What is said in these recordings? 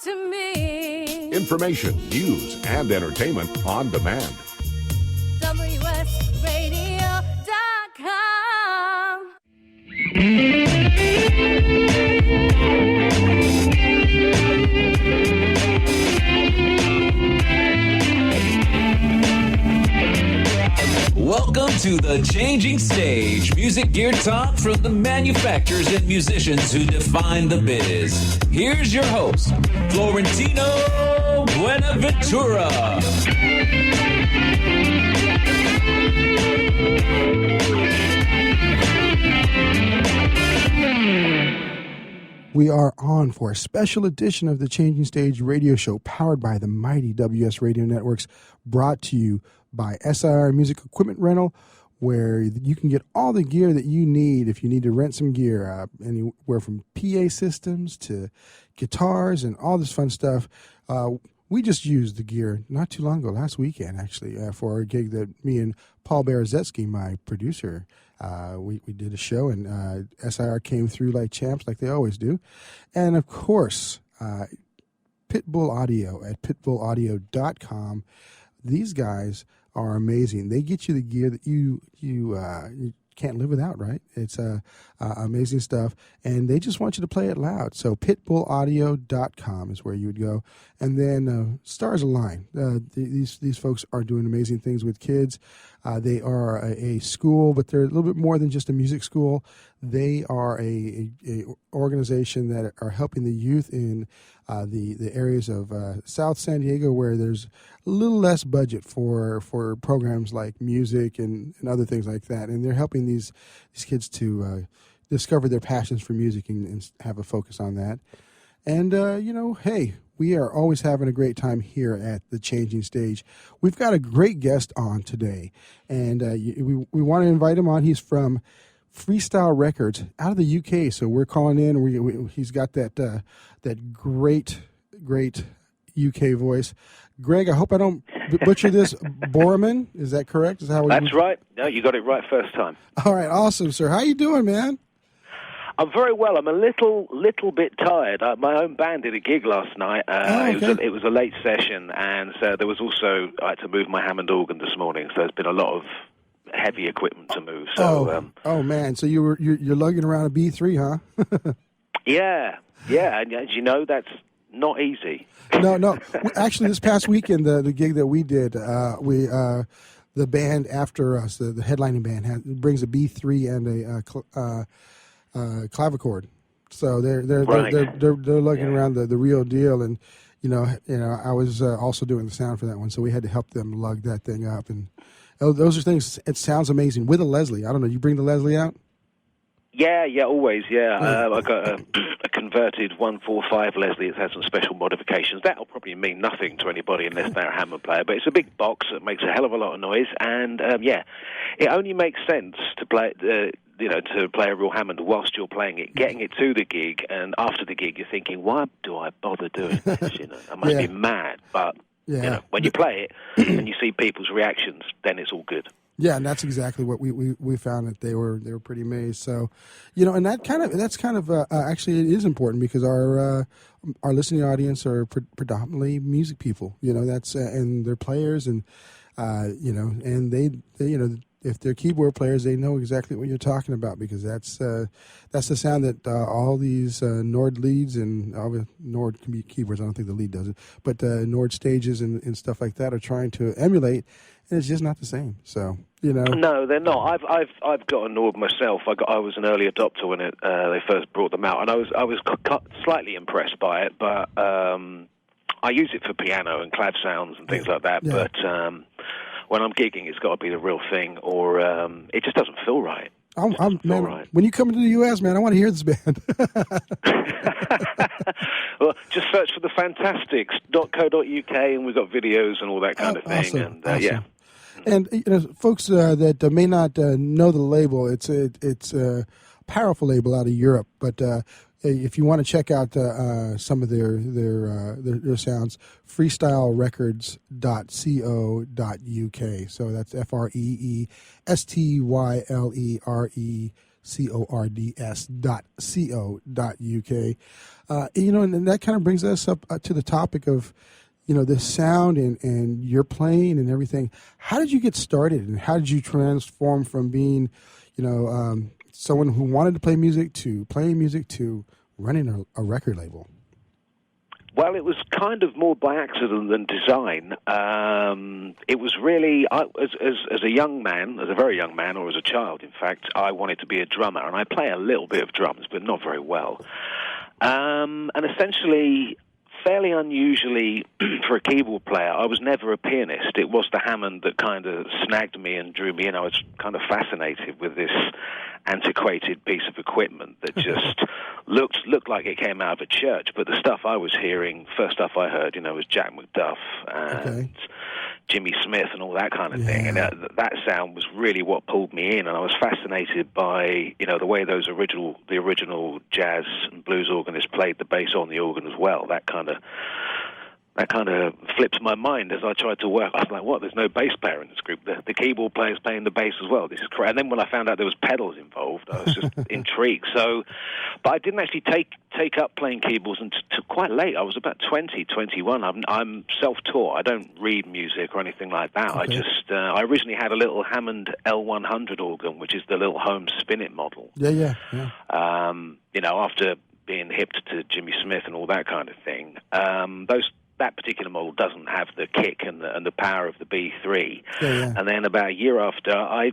to me. Information, news, and entertainment on demand. WSRadio.com. Welcome to The Changing Stage, music gear talk from the manufacturers and musicians who define the biz. Here's your host, Florentino Buenaventura. We are on for a special edition of the Changing Stage radio show powered by the mighty WS Radio Networks, brought to you by SIR Music Equipment Rental, where you can get all the gear that you need if you need to rent some gear, anywhere from PA systems to guitars and all this fun stuff. We just used the gear not too long ago, last weekend actually, for a gig that me and Paul Berezetsky, my producer, we did a show, and SIR came through like champs, like they always do. And of course, Pitbull Audio at pitbullaudio.com. These guys are amazing. They get you the gear that you can't live without, right? It's amazing stuff, and they just want you to play it loud. So pitbullaudio.com is where you would go. And then stars align. These folks are doing amazing things with kids. They are a school, but they're a little bit more than just a music school. They are a organization that are helping the youth in the areas of South San Diego, where there's a little less budget for programs like music and other things like that. And they're helping these kids to discover their passions for music and have a focus on that. And, hey, we are always having a great time here at The Changing Stage. We've got a great guest on today, and we want to invite him on. He's from Freestyle Records out of the UK, so we're calling in. He's got that great UK voice. Greg, I hope I don't butcher this. Boraman, is that correct? That's right. No, you got it right first time. All right, awesome, sir. How you doing, man? I'm very well. I'm a little bit tired. My own band did a gig last night. Okay. It was a late session, and so there was also, I had to move my Hammond organ this morning, so there's been a lot of heavy equipment to move. So, man! So you're lugging around a B3, huh? Yeah, and as you know, that's not easy. No. Actually, this past weekend, the gig that we did, the band after us, the headlining band, brings a B3 and a clavichord. So they're lugging around the real deal, and I was also doing the sound for that one, so we had to help them lug that thing up. And those are things. It sounds amazing with a Leslie. I don't know. You bring the Leslie out? Yeah, always, yeah. I got a converted 145 Leslie. It has some special modifications. That'll probably mean nothing to anybody unless they're a Hammond player, but it's a big box that makes a hell of a lot of noise, and it only makes sense to play to play a real Hammond whilst you're playing it, getting it to the gig, and after the gig you're thinking, why do I bother doing this? I must be mad, but when you play it and you see people's reactions, then it's all good. Yeah, and that's exactly what we found, that they were pretty amazed. So, and that's kind of actually it is important, because our listening audience are predominantly music people. That's and they're players, and and they if they're keyboard players, they know exactly what you're talking about, because that's the sound that all these Nord leads and Nord keyboards, I don't think the lead does it, but Nord stages and stuff like that are trying to emulate, and it's just not the same. So no, they're not. I've got a Nord myself. I was an early adopter when they first brought them out, and I was slightly impressed by it, but I use it for piano and clav sounds and things like that. Yeah. But when I'm gigging, it's got to be the real thing, or it just doesn't feel right. Right. When you come to the U.S., man, I want to hear this band. Well, just search for the Fantastics.co.uk, and we've got videos and all that kind of thing. Awesome, and awesome. Yeah. And folks that may not know the label, it's a powerful label out of Europe, but if you want to check out some of their sounds, freestylerecords.co.uk. So that's FREESTYLERECORDS.co.uk. cords.co.uk. And that kind of brings us up to the topic of, the sound and your playing and everything. How did you get started, and how did you transform from being, someone who wanted to play music to playing music to running a record label? Well, it was kind of more by accident than design. It was really, as a young man, as a very young man, or as a child, in fact, I wanted to be a drummer, and I play a little bit of drums, but not very well. And essentially, fairly unusually for a keyboard player, I was never a pianist. It was the Hammond that kind of snagged me and drew me in. I was kind of fascinated with this antiquated piece of equipment that just looked like it came out of a church. But the stuff I was hearing, first stuff I heard, was Jack McDuff and Jimmy Smith and all that kind of thing. And that sound was really what pulled me in. And I was fascinated by, the way the original jazz and blues organists played the bass on the organ as well. That kind of flipped my mind as I tried to work. I was like, what? There's no bass player in this group. The keyboard player's playing the bass as well. This is crazy. And then when I found out there was pedals involved, I was just intrigued. So, but I didn't actually take up playing keyboards until quite late. I was about 20, 21. I'm self-taught. I don't read music or anything like that. Okay. I originally had a little Hammond L100 organ, which is the little home spin-it model. Yeah. After being hipped to Jimmy Smith and all that kind of thing, that particular model doesn't have the kick and the power of the B3. Yeah. And then about a year after, I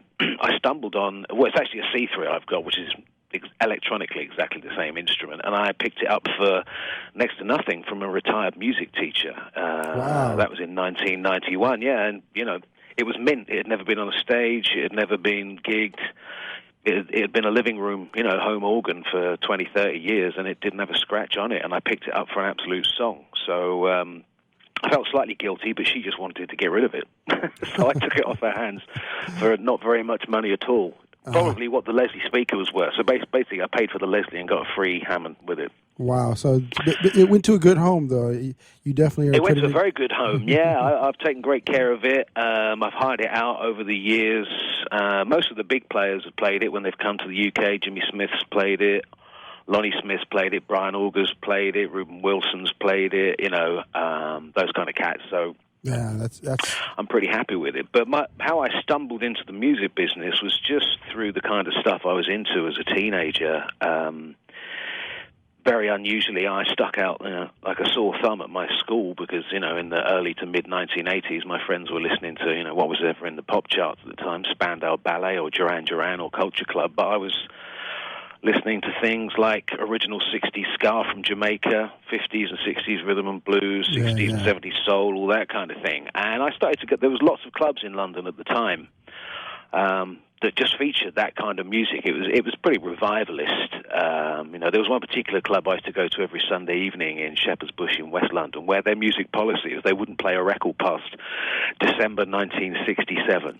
stumbled on, it's actually a C3 I've got, which is electronically exactly the same instrument, and I picked it up for next to nothing from a retired music teacher. Wow. That was in 1991, and, it was mint. It had never been on a stage. It had never been gigged. It had been a living room, home organ for 20, 30 years, and it didn't have a scratch on it, and I picked it up for an absolute song. So I felt slightly guilty, but she just wanted to get rid of it. So I took it off her hands for not very much money at all. Probably what the Leslie speaker was worth. So basically, I paid for the Leslie and got a free Hammond with it. Wow. So it went to a good home, though. You definitely are. It went to a very good home, yeah. I've taken great care of it. I've hired it out over the years. Most of the big players have played it when they've come to the UK. Jimmy Smith's played it. Lonnie Smith's played it. Brian Auger's played it. Reuben Wilson's played it. Those kind of cats. So yeah, that's. I'm pretty happy with it. But how I stumbled into the music business was just through the kind of stuff I was into as a teenager. Very unusually, I stuck out like a sore thumb at my school because, in the early to mid-1980s, my friends were listening to, what was ever in the pop charts at the time, Spandau Ballet or Duran Duran or Culture Club. But I was listening to things like original 60s ska from Jamaica, 50s and 60s rhythm and blues, 60s and 70s soul, all that kind of thing. And I started to there was lots of clubs in London at the time that just featured that kind of music. It was pretty revivalist. There was one particular club I used to go to every Sunday evening in Shepherd's Bush in West London, where their music policy is they wouldn't play a record past December 1967.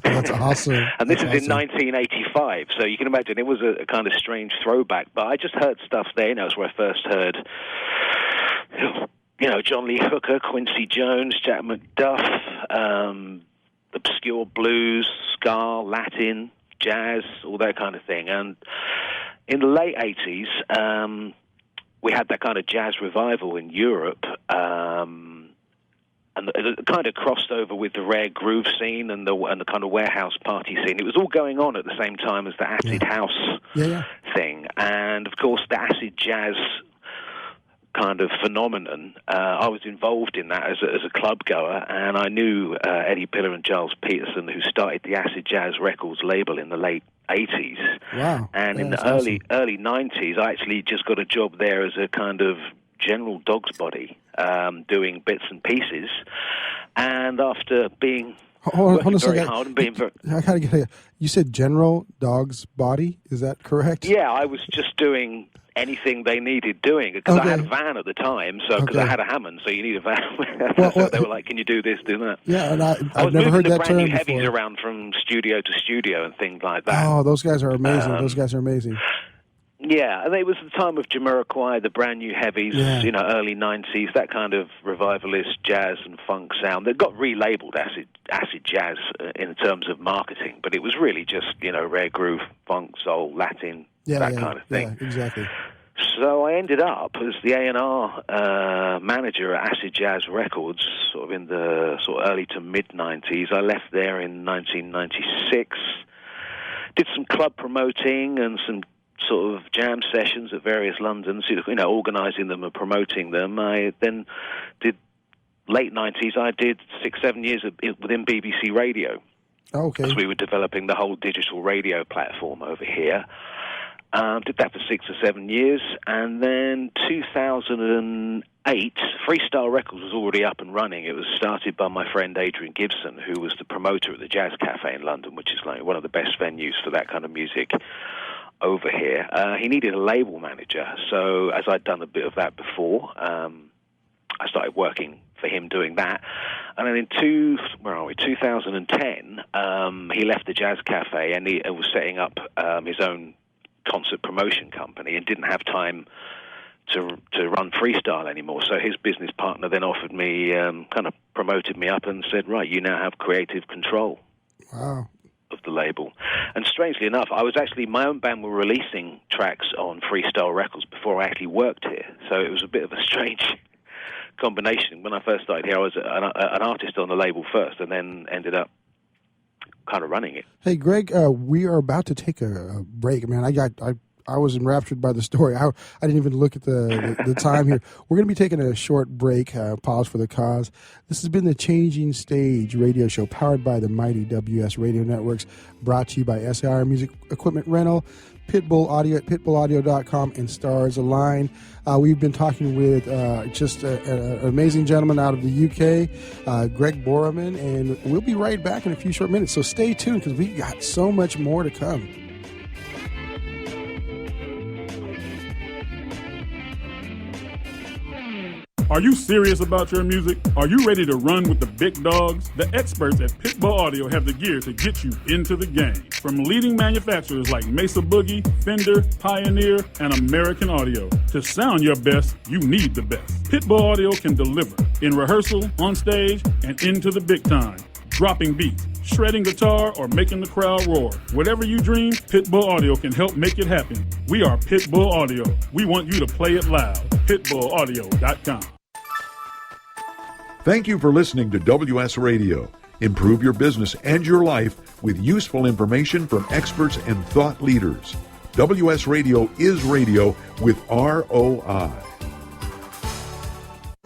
That's awesome. And this is in 1985, so you can imagine it was a kind of strange throwback. But I just heard stuff there. That's where I first heard, John Lee Hooker, Quincy Jones, Jack McDuff, obscure blues, ska, Latin, jazz, all that kind of thing. And in the late 80s, we had that kind of jazz revival in Europe, and it kind of crossed over with the rare groove scene and the kind of warehouse party scene. It was all going on at the same time as the acid house thing. And, of course, the acid jazz kind of phenomenon. I was involved in that as a club goer, and I knew Eddie Piller and Giles Peterson, who started the Acid Jazz Records label in the late 80s. Wow. And in the early 90s, I actually just got a job there as a kind of general dog's body, doing bits and pieces. And after being working very hard and being I gotta get it. You said general dog's body? Is that correct? Yeah, I was just doing anything they needed doing because I had a van at the time, so because I had a Hammond, so you need a van. So they were like, "Can you do this, do that?" Yeah, and I've never heard that term before. I was moving the brand new heavies around from studio to studio and things like that. Oh, those guys are amazing. Those guys are amazing. Yeah, and it was the time of Jamiroquai, the brand new heavies, early 90s, that kind of revivalist jazz and funk sound that got relabeled acid jazz in terms of marketing, but it was really just, rare groove, funk, soul, Latin, kind of thing. Yeah, exactly. So I ended up as the A&R manager at Acid Jazz Records, sort of in the early to mid-90s. I left there in 1996, did some club promoting and some sort of jam sessions at various Londons, organising them and promoting them. I then did late 90s. I did 6-7 years within BBC Radio. Okay. As we were developing the whole digital radio platform over here. Did that for 6 or 7 years, and then 2008, Freestyle Records was already up and running. It was started by my friend Adrian Gibson, who was the promoter at the Jazz Cafe in London, which is like one of the best venues for that kind of music over here. He needed a label manager, so as I'd done a bit of that before, I started working for him doing that. And then in 2010, he left the Jazz Cafe and he was setting up his own concert promotion company and didn't have time to run Freestyle anymore. So his business partner then offered me, kind of promoted me up and said, right, you now have creative control. Wow. Of the label. And strangely enough, my own band were releasing tracks on Freestyle Records before I actually worked here. So it was a bit of a strange combination. When I first started here, I was an artist on the label first and then ended up kind of running it. Hey, Greg, we are about to take a break. Man, I was enraptured by the story. I didn't even look at the time here. We're going to be taking a short break, pause for the cause. This has been the Changing Stage radio show powered by the mighty WS Radio Networks, brought to you by SIR Music Equipment Rental, Pitbull Audio at pitbullaudio.com, and Stars Align. We've been talking with just an amazing gentleman out of the UK, Greg Boraman, and we'll be right back in a few short minutes. So stay tuned because we got so much more to come. Are you serious about your music? Are you ready to run with the big dogs? The experts at Pitbull Audio have the gear to get you into the game. From leading manufacturers like Mesa Boogie, Fender, Pioneer, and American Audio. To sound your best, you need the best. Pitbull Audio can deliver in rehearsal, on stage, and into the big time. Dropping beats, shredding guitar, or making the crowd roar. Whatever you dream, Pitbull Audio can help make it happen. We are Pitbull Audio. We want you to play it loud. PitbullAudio.com. Thank you for listening to WS Radio. Improve your business and your life with useful information from experts and thought leaders. WS Radio is radio with ROI.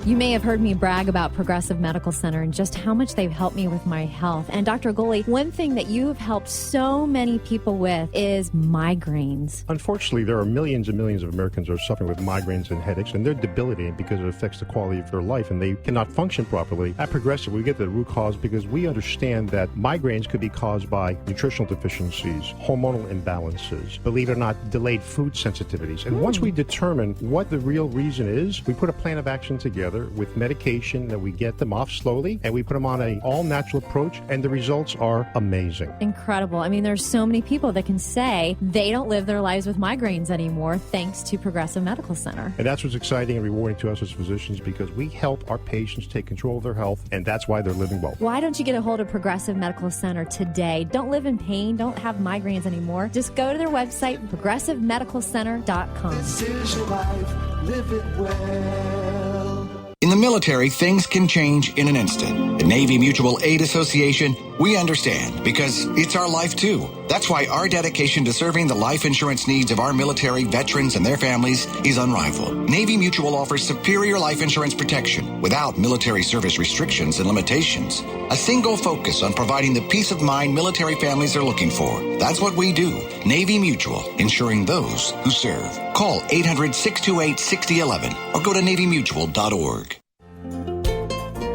You may have heard me brag about Progressive Medical Center and just how much they've helped me with my health. And Dr. Goli, one thing that you have helped so many people with is migraines. Unfortunately, there are millions and millions of Americans who are suffering with migraines and headaches, and they're debilitating because it affects the quality of their life, and they cannot function properly. At Progressive, we get to the root cause because we understand that migraines could be caused by nutritional deficiencies, hormonal imbalances, believe it or not, delayed food sensitivities. And once we determine what the real reason is, we put a plan of action together with medication that we get them off slowly, and we put them on an all-natural approach, and the results are amazing. Incredible. I mean, there's so many people that can say they don't live their lives with migraines anymore thanks to Progressive Medical Center. And that's what's exciting and rewarding to us as physicians, because we help our patients take control of their health, and that's why they're living well. Why don't you get a hold of Progressive Medical Center today? Don't live in pain. Don't have migraines anymore. Just go to their website, progressivemedicalcenter.com. This is your life. Live it well. In the military, things can change in an instant. At Navy Mutual Aid Association, we understand because it's our life too. That's why our dedication to serving the life insurance needs of our military veterans and their families is unrivaled. Navy Mutual offers superior life insurance protection without military service restrictions and limitations. A single focus on providing the peace of mind military families are looking for. That's what we do. Navy Mutual, insuring those who serve. Call 800-628-6011 or go to NavyMutual.org.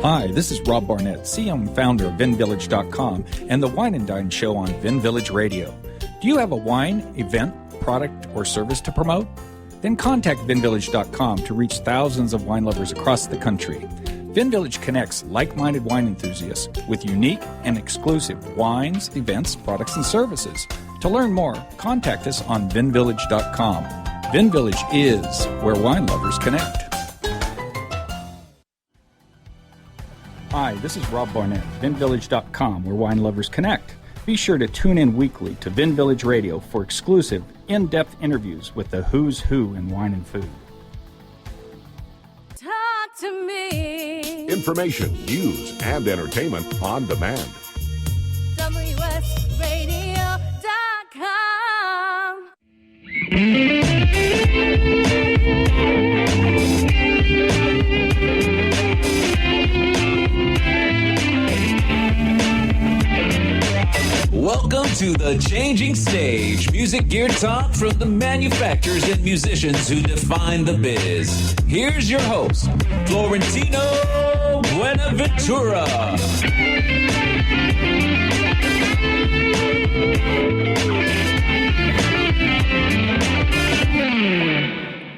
Hi, this is Rob Barnett, CEO and founder of VinVillage.com and the Wine and Dine Show on Vin Village Radio. Do you have a wine, event, product, or service to promote? Then contact VinVillage.com to reach thousands of wine lovers across the country. VinVillage connects like-minded wine enthusiasts with unique and exclusive wines, events, products, and services. To learn more, contact us on VinVillage.com. Vin Village is where wine lovers connect. Hi, this is Rob Barnett, VinVillage.com, where wine lovers connect. Be sure to tune in weekly to Vin Village Radio for exclusive, in-depth interviews with the who's who in wine and food. Talk to me. Information, news, and entertainment on demand. WSRadio.com. Welcome to the Changing Stage, music gear talk from the manufacturers and musicians who define the biz. Here's your host, Florentino Buenaventura.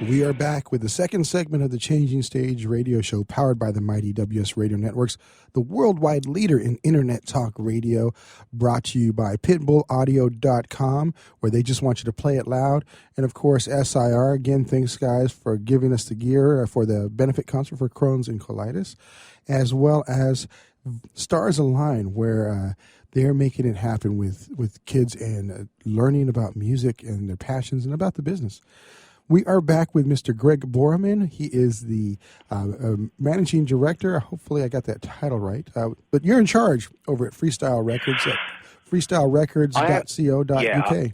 We are back with the second segment of the Changing Stage radio show powered by the mighty WS Radio Networks, the worldwide leader in internet talk radio, brought to you by pitbullaudio.com, where they just want you to play it loud. And of course, SIR, again, thanks guys for giving us the gear for the benefit concert for Crohn's and colitis, as well as Stars Align, where they're making it happen with kids and learning about music and their passions and about the business. We are back with Mr. Greg Boraman. He is the managing director. Hopefully I got that title right. But you're in charge over at Freestyle Records at freestylerecords.co.uk.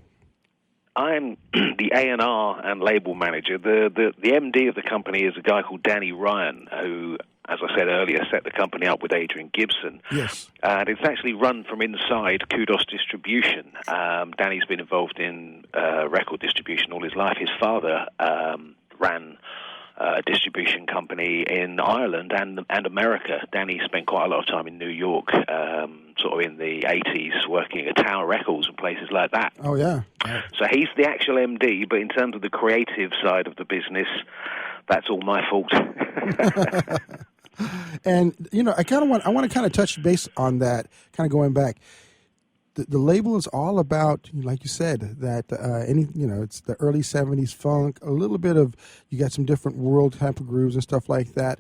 I'm the A&R and label manager. The MD of the company is a guy called Danny Ryan, who, as I said earlier, set the company up with Adrian Gibson. Yes. And it's actually run from inside Kudos Distribution. Danny's been involved in record distribution all his life. His father ran a distribution company in Ireland and America. Danny spent quite a lot of time in New York, sort of in the 80s, working at Tower Records and places like that. Oh, yeah. So he's the actual MD, but in terms of the creative side of the business, that's all my fault. And, you know, I want to kind of touch base on that, kind of going back. The label is all about, like you said, that it's the early 70s funk, a little bit of, you got some different world type of grooves and stuff like that.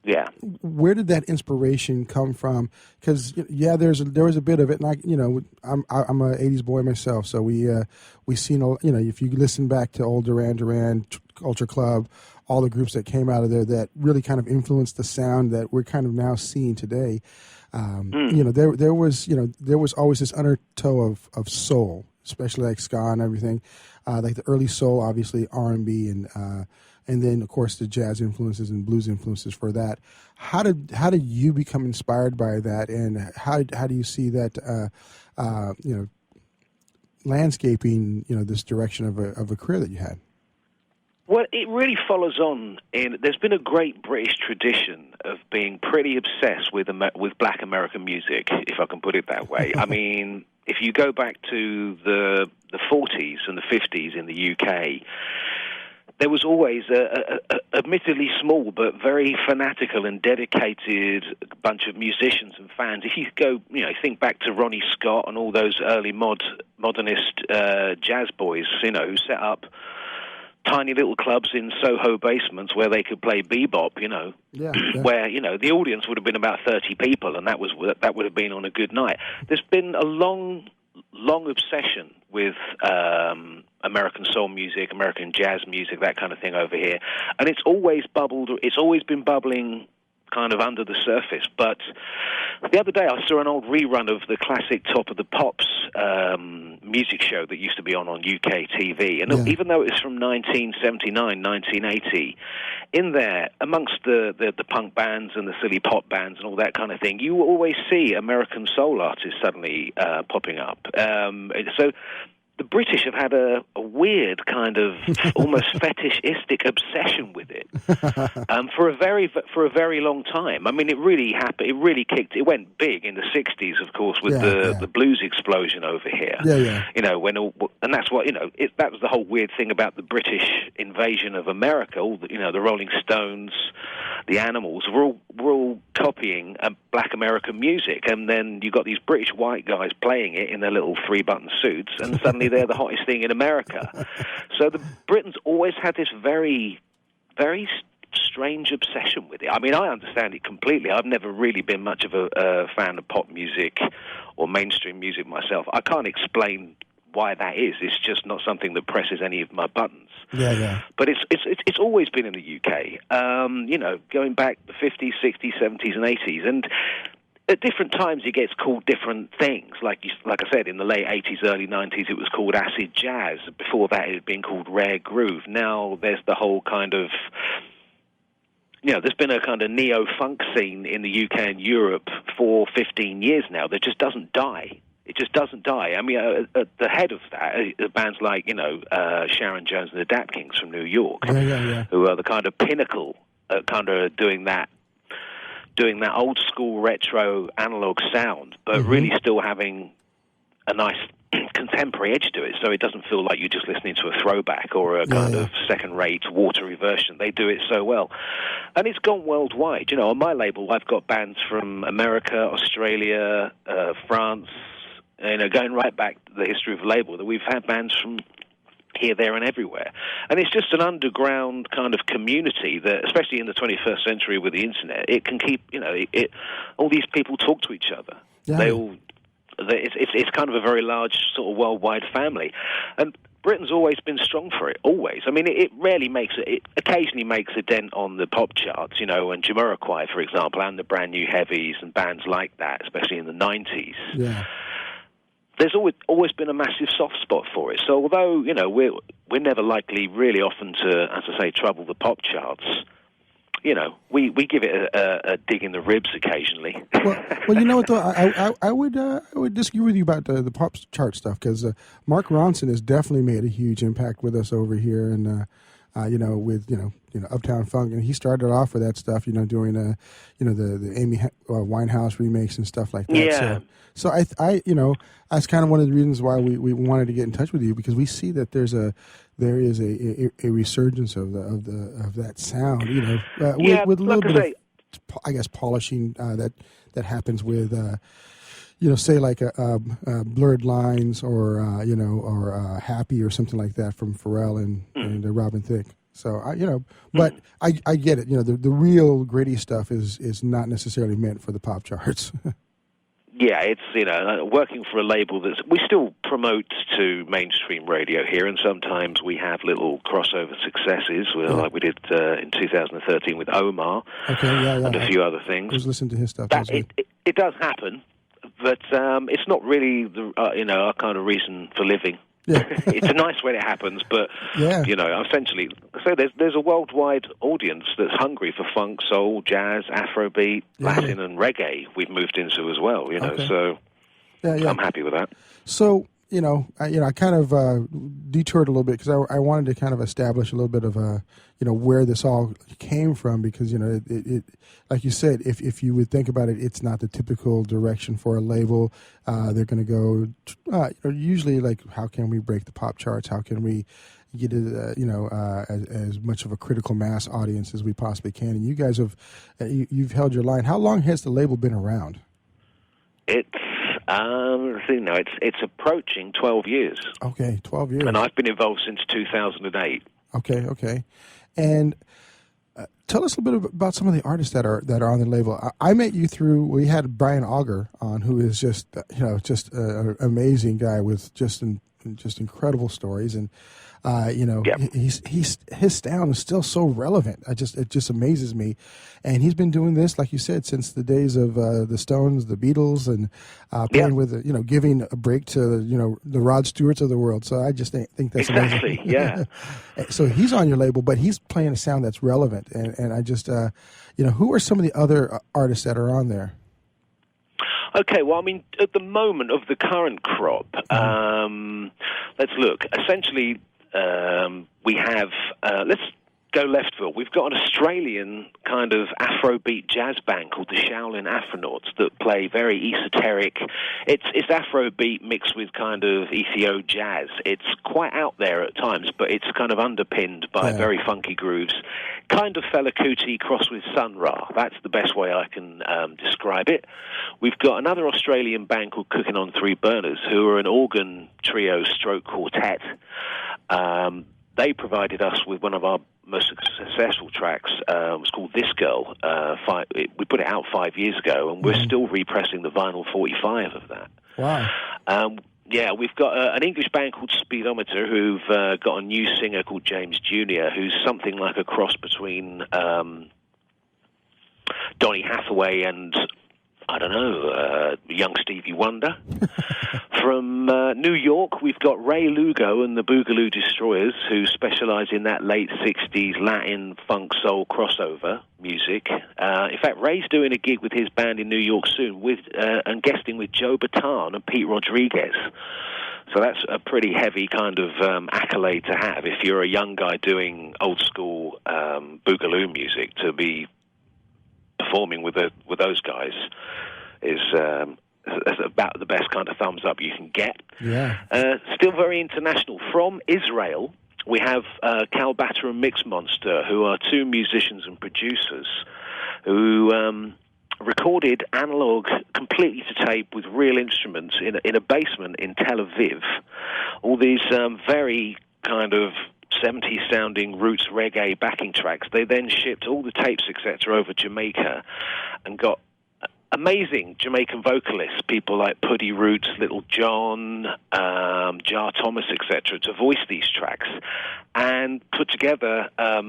Yeah. Where did that inspiration come from? Because there was a bit of it, and I'm a 80s boy myself, so we seen, if you listen back to old Duran Duran, Culture Club, all the groups that came out of there that really kind of influenced the sound that we're kind of now seeing today. There was always this undertow of soul, especially like ska and everything, like the early soul, obviously R&B, and then of course the jazz influences and blues influences for that. How did you become inspired by that, and how do you see that landscaping this direction of a career that you had? Well, it really follows on. There's been a great British tradition of being pretty obsessed with Black American music, if I can put it that way. I mean, if you go back to the 40s and the 50s in the UK, there was always a admittedly small but very fanatical and dedicated bunch of musicians and fans. If you go, think back to Ronnie Scott and all those early modernist jazz boys, who set up tiny little clubs in Soho basements where they could play bebop, where, the audience would have been about 30 people, and that would have been on a good night. There's been a long obsession with American soul music, American jazz music, that kind of thing over here. And it's always been bubbling kind of under the surface. But the other day I saw an old rerun of the classic Top of the Pops music show that used to be on UK TV. And even though it was from 1979, 1980, in there, amongst the punk bands and the silly pop bands and all that kind of thing, you always see American soul artists suddenly popping up. So the British have had a weird kind of almost fetishistic obsession with it for a very long time. I mean, it really happened. It really kicked. It went big in the '60s, of course, with the blues explosion over here. And that's what that was the whole weird thing about the British invasion of America. All the Rolling Stones, the Animals were all copying black American music, and then you got these British white guys playing it in their little 3-button suits, and suddenly they're the hottest thing in America. So the Britons always had this very, very strange obsession with it. I mean, I understand it completely. I've never really been much of a fan of pop music or mainstream music myself. I can't explain why that is. It's just not something that presses any of my buttons. Yeah. But it's always been in the UK. Going back the 50s, 60s, 70s, and 80s, and at different times it gets called different things. Like I said, in the late 80s, early 90s, it was called acid jazz. Before that, it had been called rare groove. Now there's the whole kind of there's been a kind of neo-funk scene in the UK and Europe for 15 years now that just doesn't die. It just doesn't die. I mean, at the head of that are bands like, Sharon Jones and the Dap Kings from New York, who are the kind of pinnacle at kind of doing that old school retro analog sound, but really still having a nice contemporary edge to it, so it doesn't feel like you're just listening to a throwback or a kind of second-rate, watery version. They do it so well. And it's gone worldwide. On my label, I've got bands from America, Australia, France, going right back to the history of the label, that we've had bands from here, there, and everywhere. And it's just an underground kind of community that, especially in the 21st century with the internet, it can keep, all these people talk to each other. Yeah. It's kind of a very large sort of worldwide family. And Britain's always been strong for it, always. I mean, it rarely it occasionally makes a dent on the pop charts, and Jamiroquai, for example, and the Brand New Heavies and bands like that, especially in the 90s. Yeah. There's always been a massive soft spot for it. So although, we're never likely really often to, as I say, trouble the pop charts, we give it a dig in the ribs occasionally. Well, you know what, though? I would disagree with you about the pop chart stuff, because Mark Ronson has definitely made a huge impact with us over here, and with Uptown Funk, and he started off with that stuff, doing the Amy Winehouse remakes and stuff like that. Yeah. So I that's kind of one of the reasons why we wanted to get in touch with you, because we see that there is a resurgence of that sound, with a little bit of, I guess, polishing that happens with say like Blurred Lines or Happy or something like that from Pharrell and Robin Thicke. So but I get it. The real gritty stuff is not necessarily meant for the pop charts. Yeah, it's, working for a label we still promote to mainstream radio here, and sometimes we have little crossover successes, like we did in 2013 with Omar, and a few other things. I was listening to his stuff. It does happen, but it's not really our kind of reason for living. Yeah. It's nice when it happens, but essentially, so there's a worldwide audience that's hungry for funk, soul, jazz, Afrobeat, Latin, and reggae. We've moved into as well, So I'm happy with that. So I kind of detoured a little bit, because I wanted to kind of establish a little bit of where this all came from, because it like you said, if you would think about it, it's not the typical direction for a label. They're going to go usually like, how can we break the pop charts? How can we get it as much of a critical mass audience as we possibly can? And you guys you've held your line. How long has the label been around? It's approaching 12 years. Okay, 12 years. And I've been involved since 2008. Okay. And tell us a little bit about some of the artists that are on the label. I met you we had Brian Auger on, who is just an amazing guy with just incredible stories, and his sound is still so relevant. It just amazes me. And he's been doing this, like you said, since the days of the Stones, the Beatles, and playing with giving a break to the Rod Stewarts of the world. So I just think that's exactly amazing. Yeah. So he's on your label, but he's playing a sound that's relevant. And I just who are some of the other artists that are on there? Okay, well, I mean, at the moment of the current crop, let's look. Essentially, we have, go left field. We've got an Australian kind of Afrobeat jazz band called the Shaolin Afronauts that play very esoteric. It's Afrobeat mixed with kind of Ethio jazz. It's quite out there at times, but it's kind of underpinned by very funky grooves. Kind of Fela Kuti crossed with Sun Ra. That's the best way I can describe it. We've got another Australian band called Cooking on Three Burners, who are an organ trio stroke quartet. They provided us with one of our most successful tracks. It was called This Girl. We put it out 5 years ago, and we're still repressing the vinyl 45 of that. Wow. Yeah, we've got an English band called Speedometer who've got a new singer called James Jr., who's something like a cross between Donny Hathaway and, I don't know, young Stevie Wonder. From New York, we've got Ray Lugo and the Boogaloo Destroyers, who specialize in that late 60s Latin funk soul crossover music. In fact, Ray's doing a gig with his band in New York soon, and guesting with Joe Bataan and Pete Rodriguez. So that's a pretty heavy kind of accolade to have if you're a young guy doing old school Boogaloo music. To be performing with those guys is about the best kind of thumbs up you can get. Yeah. Still very international. From Israel, we have Cal Batter and Mix Monster, who are two musicians and producers who recorded analog completely to tape with real instruments in a basement in Tel Aviv. All these very kind of 70s sounding roots reggae backing tracks. They then shipped all the tapes, etc., over Jamaica and got amazing Jamaican vocalists, people like Puddy Roots, Little John, Jar Thomas, etc., to voice these tracks and put together a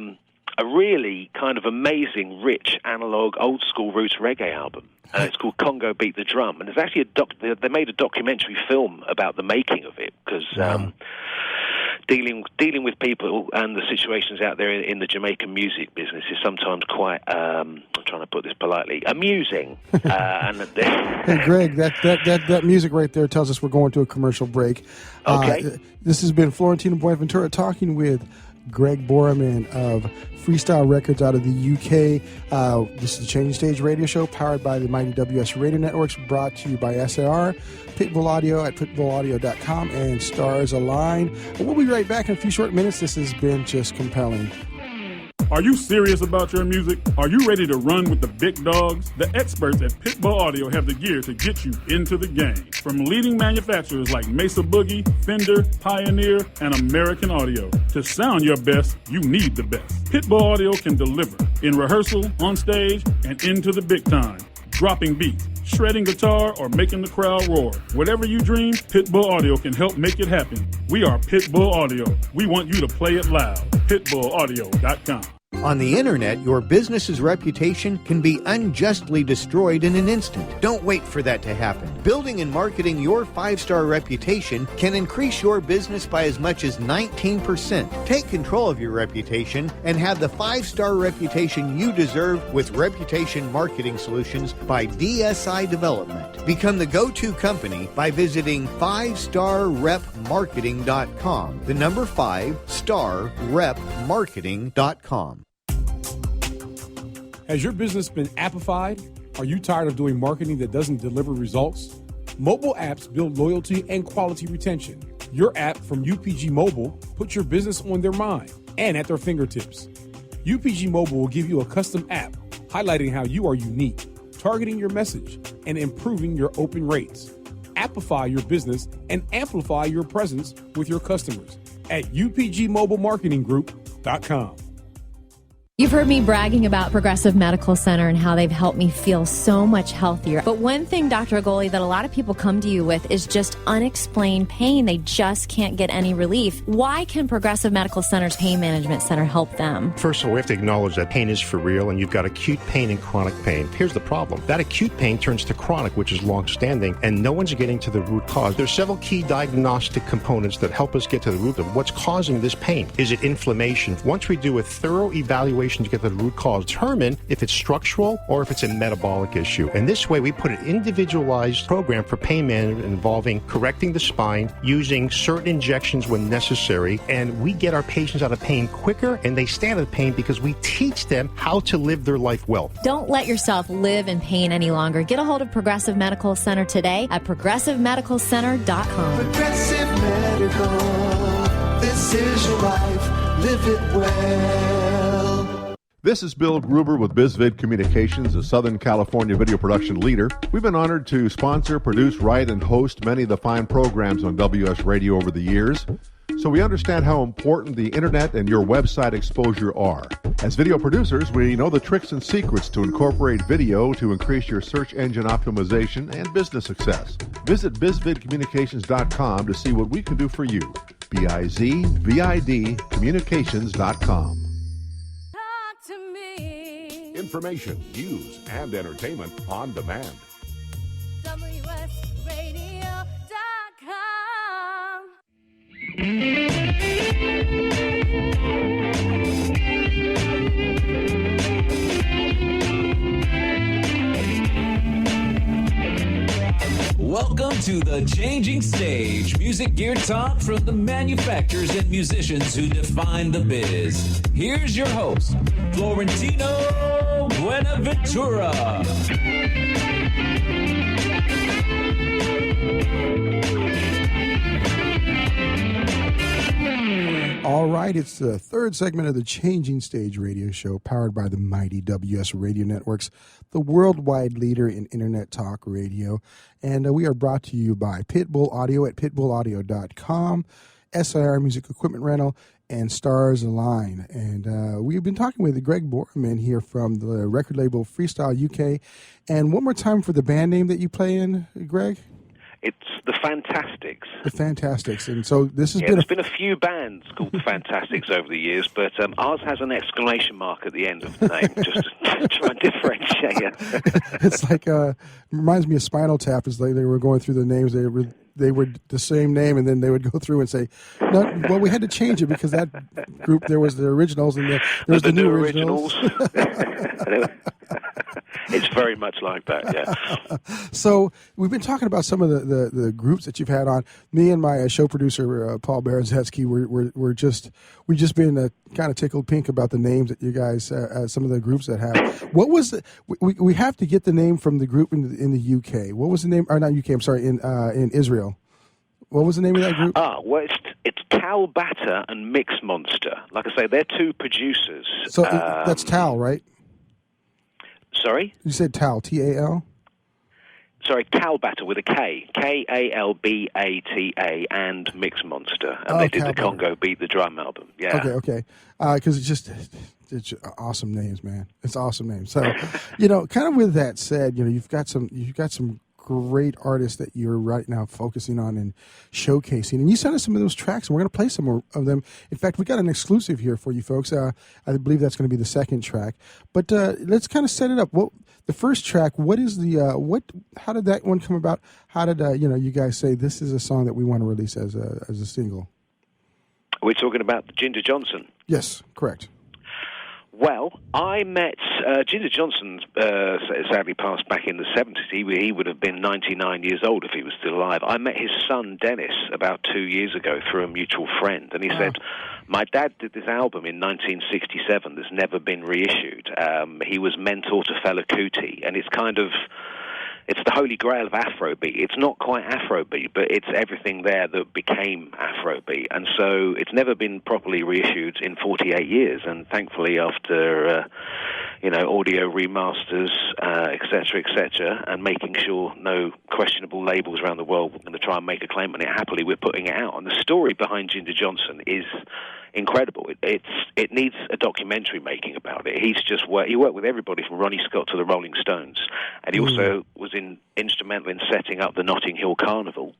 really kind of amazing, rich, analog, old-school roots reggae album. It's called Congo Beat the Drum. And there's actually they made a documentary film about the making of it, because dealing with people and the situations out there in the Jamaican music business is sometimes quite, I'm trying to put this politely, amusing. Hey, Greg, that music right there tells us we're going to a commercial break. Okay. This has been Florentino Buenaventura talking with Greg Boraman of Freestyle Records out of the UK. This is the Changing Stage radio show powered by the mighty WS Radio Networks, brought to you by SAR, Pitbull Audio at pitbullaudio.com, and Stars Align. We'll be right back in a few short minutes. This has been just compelling. Are you serious about your music? Are you ready to run with the big dogs? The experts at Pitbull Audio have the gear to get you into the game. From leading manufacturers like Mesa Boogie, Fender, Pioneer, and American Audio. To sound your best, you need the best. Pitbull Audio can deliver in rehearsal, on stage, and into the big time. Dropping beats, shredding guitar, or making the crowd roar. Whatever you dream, Pitbull Audio can help make it happen. We are Pitbull Audio. We want you to play it loud. PitbullAudio.com. On the internet, your business's reputation can be unjustly destroyed in an instant. Don't wait for that to happen. Building and marketing your 5-star reputation can increase your business by as much as 19%. Take control of your reputation and have the 5-star reputation you deserve with Reputation Marketing Solutions by DSI Development. Become the go-to company by visiting 5starrepmarketing.com. The number 5starrepmarketing.com. Has your business been appified? Are you tired of doing marketing that doesn't deliver results? Mobile apps build loyalty and quality retention. Your app from UPG Mobile puts your business on their mind and at their fingertips. UPG Mobile will give you a custom app highlighting how you are unique, targeting your message, and improving your open rates. Appify your business and amplify your presence with your customers at upgmobilemarketinggroup.com. You've heard me bragging about Progressive Medical Center and how they've helped me feel so much healthier. But one thing, Dr. Agoli, that a lot of people come to you with is just unexplained pain. They just can't get any relief. Why can Progressive Medical Center's Pain Management Center help them? First of all, we have to acknowledge that pain is for real, and you've got acute pain and chronic pain. Here's the problem. That acute pain turns to chronic, which is long-standing, and no one's getting to the root cause. There's several key diagnostic components that help us get to the root of what's causing this pain. Is it inflammation? Once we do a thorough evaluation evaluation to get to the root cause, determine if it's structural or if it's a metabolic issue. And this way, we put an individualized program for pain management involving correcting the spine, using certain injections when necessary, and we get our patients out of pain quicker, and they stay out of pain because we teach them how to live their life well. Don't let yourself live in pain any longer. Get a hold of Progressive Medical Center today at progressivemedicalcenter.com. Progressive Medical, this is your life, live it well. This is Bill Gruber with BizVid Communications, a Southern California video production leader. We've been honored to sponsor, produce, write, and host many of the fine programs on WS Radio over the years. So we understand how important the internet and your website exposure are. As video producers, we know the tricks and secrets to incorporate video to increase your search engine optimization and business success. Visit bizvidcommunications.com to see what we can do for you. BIZVID communications.com. Talk to me. Information, news, and entertainment on demand. WSRadio.com. Welcome to the Changing Stage, music gear talk from the manufacturers and musicians who define the biz. Here's your host, Florentino Buenaventura. All right, it's the third segment of the Changing Stage radio show powered by the mighty WS Radio Networks, the worldwide leader in internet talk radio. And we are brought to you by Pitbull Audio at pitbullaudio.com, SIR Music Equipment Rental, and Stars Align. And we've been talking with Greg Boraman here from the record label Freestyle UK. And one more time for the band name that you play in, Greg? It's the Fantastics. The Fantastics. And so this has there's been a few bands called the Fantastics over the years, but ours has an exclamation mark at the end of the name, just to try and differentiate it. It's like, reminds me of Spinal Tap, as they were going through the names. They were the same name, and then they would go through and say, no, well, we had to change it because that group, there was the originals, and there was the new originals. It's very much like that, yeah. So we've been talking about some of the groups that you've had on. Me and my show producer, Paul Berezetsky, we're just been kind of tickled pink about the names that you guys, some of the groups that have. What was we have to get the name from the group in the UK. What was the name? Or not UK, I'm sorry, in Israel. What was the name of that group? Well, it's Tal Batter and Mix Monster. Like I say, they're two producers. So that's Tal, right? Sorry? You said Tal, T-A-L? Sorry, Talbata with a K. Kalbata and Mix Monster. And they did the Congo Beat the Drum album. Yeah. Okay. Because it's awesome names, man. It's awesome names. So, kind of with that said, you've got some great artists that you're right now focusing on and showcasing. And you sent us some of those tracks, and we're going to play some more of them. In fact, we got an exclusive here for you folks. I believe that's going to be the second track. But let's kind of set it up. The first track, what is how did that one come about? How did, you guys say this is a song that we want to release as a single? We're talking about Ginger Johnson. Yes, correct. Well, I met Ginger Johnson, sadly passed back in the 70s. He would have been 99 years old if he was still alive. I met his son, Dennis, about 2 years ago through a mutual friend. And he said, my dad did this album in 1967 that's never been reissued. He was mentor to Fela Kuti. And it's the holy grail of Afrobeat. It's not quite Afrobeat, but it's everything there that became Afrobeat. And so it's never been properly reissued in 48 years. And thankfully, after, audio remasters, et cetera, and making sure no questionable labels around the world were going to try and make a claim on it, happily we're putting it out. And the story behind Ginger Johnson is incredible. It needs a documentary making about it. He worked with everybody from Ronnie Scott to the Rolling Stones, and he also was instrumental in setting up the Notting Hill Carnival,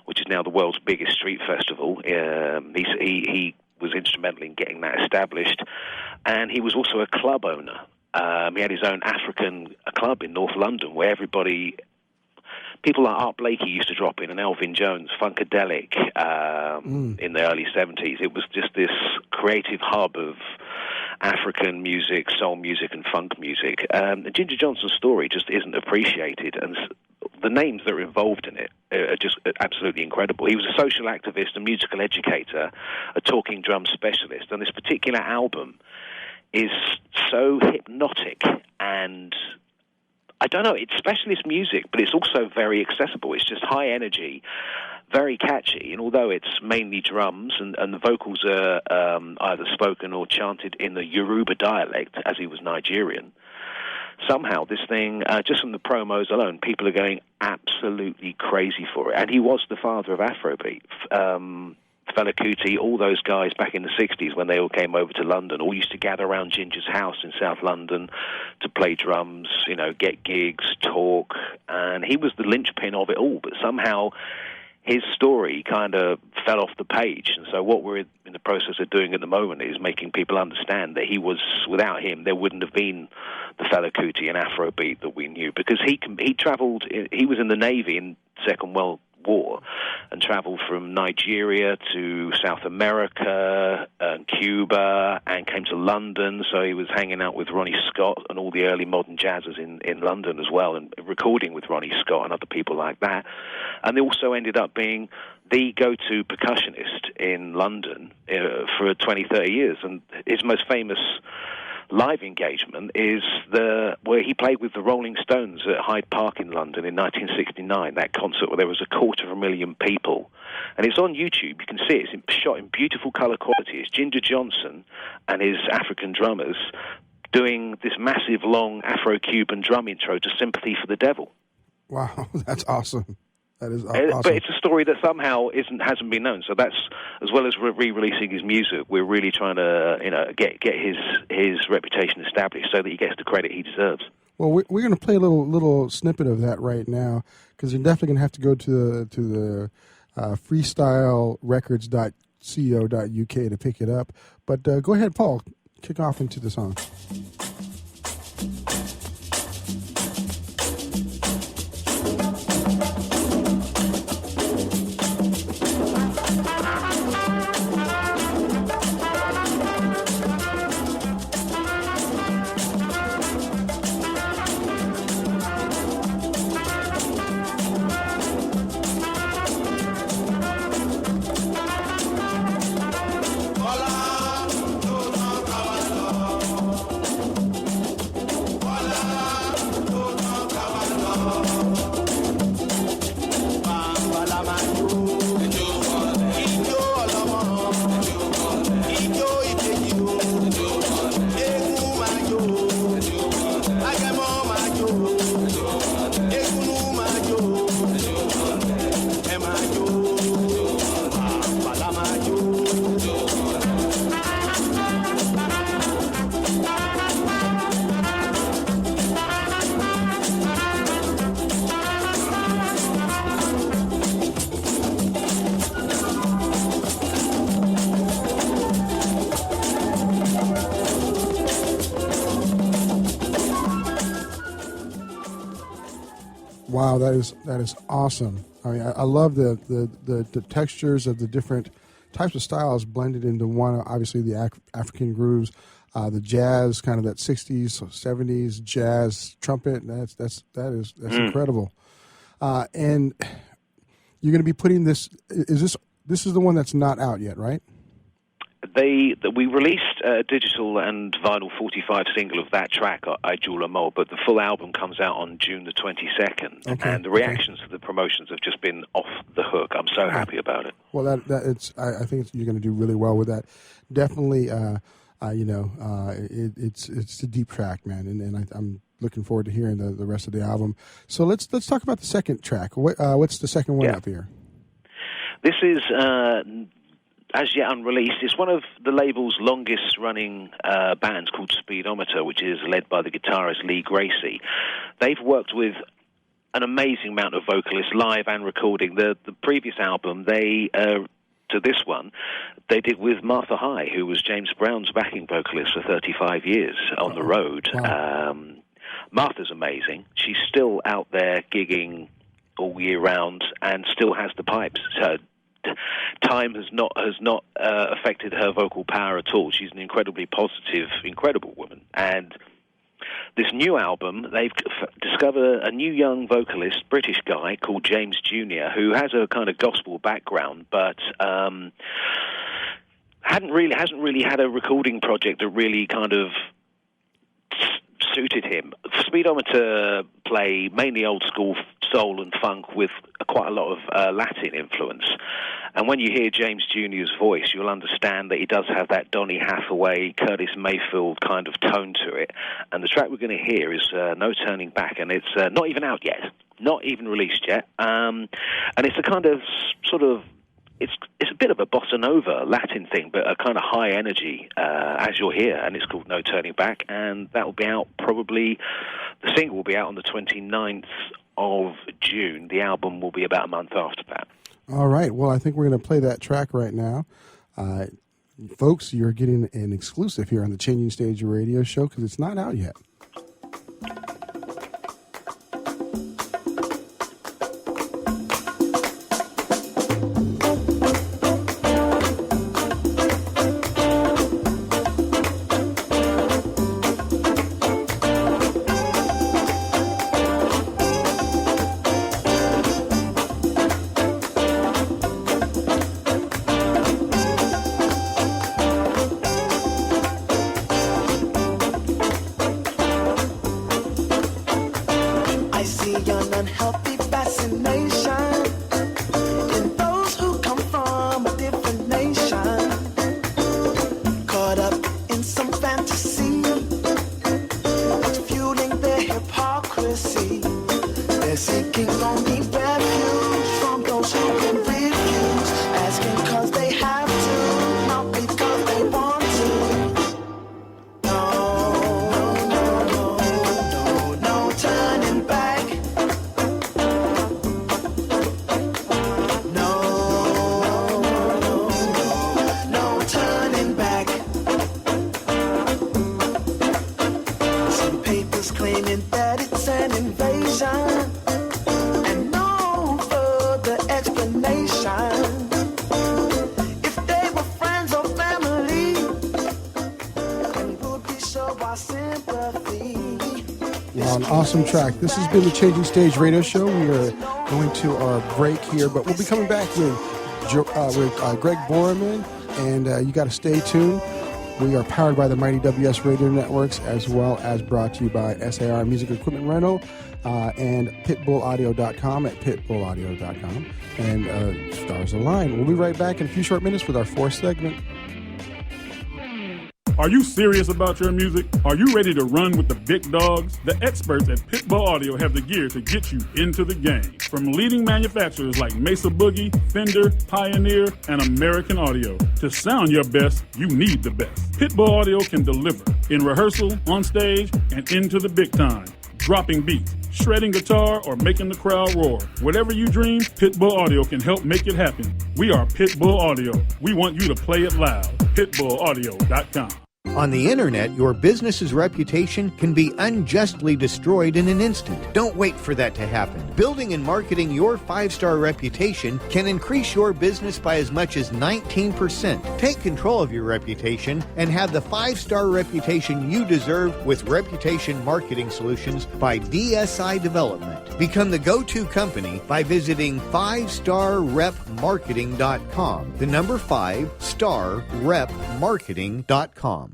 which is now the world's biggest street festival. He was instrumental in getting that established, and he was also a club owner. He had his own African club in North London where people like Art Blakey used to drop in, and Elvin Jones, Funkadelic, in the early 70s. It was just this creative hub of African music, soul music, and funk music. Ginger Johnson's story just isn't appreciated, and the names that are involved in it are just absolutely incredible. He was a social activist, a musical educator, a talking drum specialist, and this particular album is so hypnotic, and I don't know, it's specialist music, but it's also very accessible. It's just high energy, very catchy, and although it's mainly drums and the vocals are either spoken or chanted in the Yoruba dialect, as he was Nigerian, somehow this thing, just from the promos alone, people are going absolutely crazy for it. And he was the father of Afrobeat. Fela Kuti, all those guys back in the 60s when they all came over to London, all used to gather around Ginger's house in South London to play drums, you know, get gigs, talk, and he was the linchpin of it all. But somehow his story kind of fell off the page, and so what we're in the process of doing at the moment is making people understand that he was, without him, there wouldn't have been the Fela Kuti and Afrobeat that we knew, because he travelled, he was in the Navy in Second World War and travelled from Nigeria to South America and Cuba and came to London, so he was hanging out with Ronnie Scott and all the early modern jazzers in London as well, and recording with Ronnie Scott and other people like that. And they also ended up being the go-to percussionist in London for 20, 30 years, and his most famous live engagement is where he played with the Rolling Stones at Hyde Park in London in 1969, that concert where there was 250,000 people. And it's on YouTube. You can see it. It's shot in beautiful colour quality. It's Ginger Johnson and his African drummers doing this massive, long Afro-Cuban drum intro to Sympathy for the Devil. Wow, that's awesome. That is awesome. But it's a story that somehow hasn't been known. So that's, as well as re-releasing his music, we're really trying to, you know, get his reputation established so that he gets the credit he deserves. Well, we're going to play a little snippet of that right now, because you're definitely going to have to go to the freestylerecords.co.uk to pick it up. But go ahead, Paul, kick off into the song. Wow, that is awesome. I mean, I love the textures of the different types of styles blended into one. Obviously, the African grooves, the jazz, kind of that 60s, 70s jazz trumpet. That's incredible. And you're going to be putting this. This is the one that's not out yet, right? We released a digital and vinyl 45 single of that track, I Jula Mo, but the full album comes out on June the 22nd, and the reactions to the promotions have just been off the hook. I'm so happy about it. Well, I think you're going to do really well with that. Definitely, it's a deep track, man, and I'm looking forward to hearing the rest of the album. So let's talk about the second track. What's the second one up here? This is as yet unreleased. It's one of the label's longest-running bands called Speedometer, which is led by the guitarist Lee Gracie. They've worked with an amazing amount of vocalists, live and recording. The previous album, to this one, they did with Martha High, who was James Brown's backing vocalist for 35 years on the road. Wow. Martha's amazing. She's still out there gigging all year round and still has the pipes. So time has not affected her vocal power at all. She's an incredibly positive, incredible woman. And this new album, they've discovered a new young vocalist, British guy called James Jr., who has a kind of gospel background, but hasn't really had a recording project that really kind of suited him. Speedometer play mainly old school soul and funk with quite a lot of Latin influence. And when you hear James Jr.'s voice, you'll understand that he does have that Donny Hathaway, Curtis Mayfield kind of tone to it. And the track we're going to hear is No Turning Back, and it's not even out yet, not even released yet. And it's a kind of sort of, it's a bit of a bossa nova Latin thing, but a kind of high energy, as you'll hear, and it's called No Turning Back, and that will be out probably, the single will be out on the 29th of June. The album will be about a month after that. All right. Well, I think we're going to play that track right now. Folks, you're getting an exclusive here on the Changing Stage radio show because it's not out yet. Awesome track. This has been the Changing Stage radio show. We are going to our break here, but we'll be coming back with Greg Boraman, and you got to stay tuned. We are powered by the Mighty WS Radio Networks, as well as brought to you by SAR Music Equipment Rental and pitbullaudio.com at pitbullaudio.com. And Stars Align. We'll be right back in a few short minutes with our fourth segment. Are you serious about your music? Are you ready to run with the big dogs? The experts at Pitbull Audio have the gear to get you into the game. From leading manufacturers like Mesa Boogie, Fender, Pioneer, and American Audio. To sound your best, you need the best. Pitbull Audio can deliver in rehearsal, on stage, and into the big time. Dropping beats, shredding guitar, or making the crowd roar. Whatever you dream, Pitbull Audio can help make it happen. We are Pitbull Audio. We want you to play it loud. PitbullAudio.com. On the internet, your business's reputation can be unjustly destroyed in an instant. Don't wait for that to happen. Building and marketing your 5-star reputation can increase your business by as much as 19%. Take control of your reputation and have the 5-star reputation you deserve with Reputation Marketing Solutions by DSI Development. Become the go-to company by visiting 5starrepmarketing.com. The number 5starrepmarketing.com.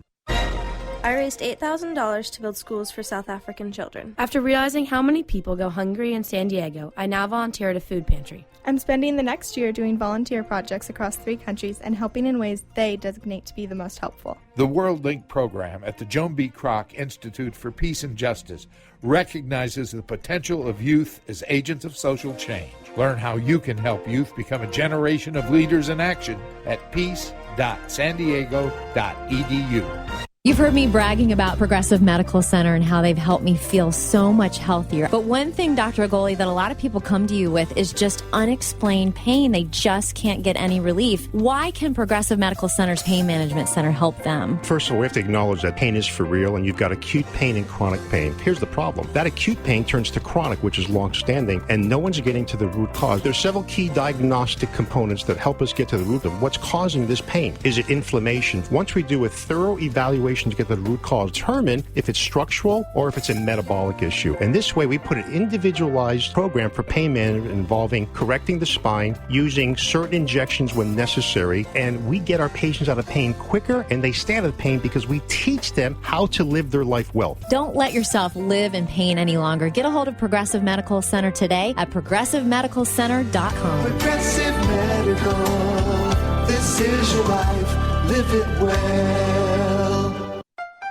I raised $8,000 to build schools for South African children. After realizing how many people go hungry in San Diego, I now volunteer at a food pantry. I'm spending the next year doing volunteer projects across 3 countries and helping in ways they designate to be the most helpful. The World Link program at the Joan B. Kroc Institute for Peace and Justice recognizes the potential of youth as agents of social change. Learn how you can help youth become a generation of leaders in action at peace.sandiego.edu. You've heard me bragging about Progressive Medical Center and how they've helped me feel so much healthier. But one thing, Dr. Agoli, that a lot of people come to you with is just unexplained pain. They just can't get any relief. Why can Progressive Medical Center's Pain Management Center help them? First of all, we have to acknowledge that pain is for real, and you've got acute pain and chronic pain. Here's the problem. That acute pain turns to chronic, which is long-standing, and no one's getting to the root cause. There's several key diagnostic components that help us get to the root of what's causing this pain. Is it inflammation? Once we do a thorough evaluation to get the root cause, determine if it's structural or if it's a metabolic issue. And this way, we put an individualized program for pain management involving correcting the spine, using certain injections when necessary, and we get our patients out of pain quicker, and they stay out of pain because we teach them how to live their life well. Don't let yourself live in pain any longer. Get a hold of Progressive Medical Center today at progressivemedicalcenter.com. Progressive Medical, this is your life, live it well.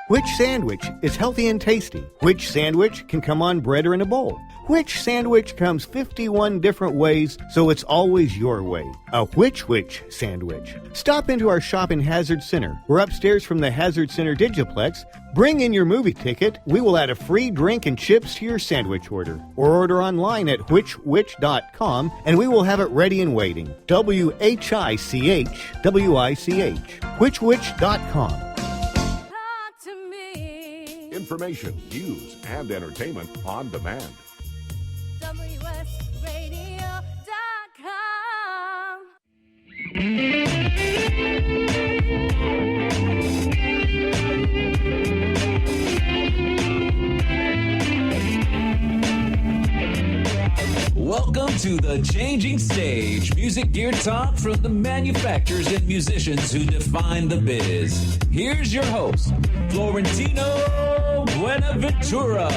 Which sandwich is healthy and tasty? Which sandwich can come on bread or in a bowl? Which sandwich comes 51 different ways, so it's always your way? A which sandwich. Stop into our shop in Hazard Center. We're upstairs from the Hazard Center Digiplex. Bring in your movie ticket. We will add a free drink and chips to your sandwich order. Or order online at whichwich.com, and we will have it ready and waiting. WHICH, whichwich.com. Information, news, and entertainment on demand. Welcome to The Changing Stage, music gear talk from the manufacturers and musicians who define the biz. Here's your host, Florentino Buenaventura.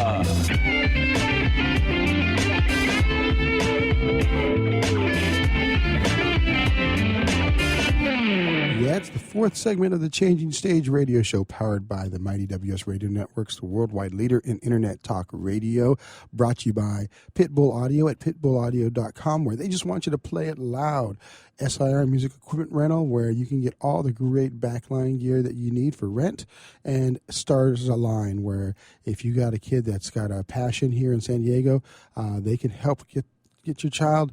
Yeah, it's the fourth segment of the Changing Stage radio show powered by the mighty WS Radio Networks, the worldwide leader in internet talk radio, brought to you by Pitbull Audio at pitbullaudio.com, where they just want you to play it loud. SIR Music Equipment Rental, where you can get all the great backline gear that you need for rent, and Stars Align, where if you got a kid that's got a passion here in San Diego, they can help get your child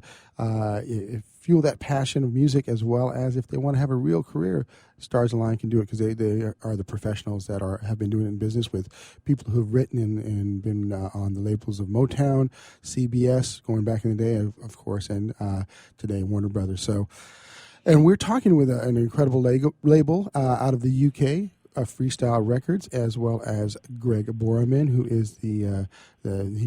fuel that passion of music, as well as if they want to have a real career. Stars Align can do it because they are the professionals that have been doing it in business with people who've written and been on the labels of Motown, CBS, going back in the day, of course, and today Warner Brothers. So, and we're talking with an incredible label out of the UK, Freestyle Records, as well as Greg Boraman, who is he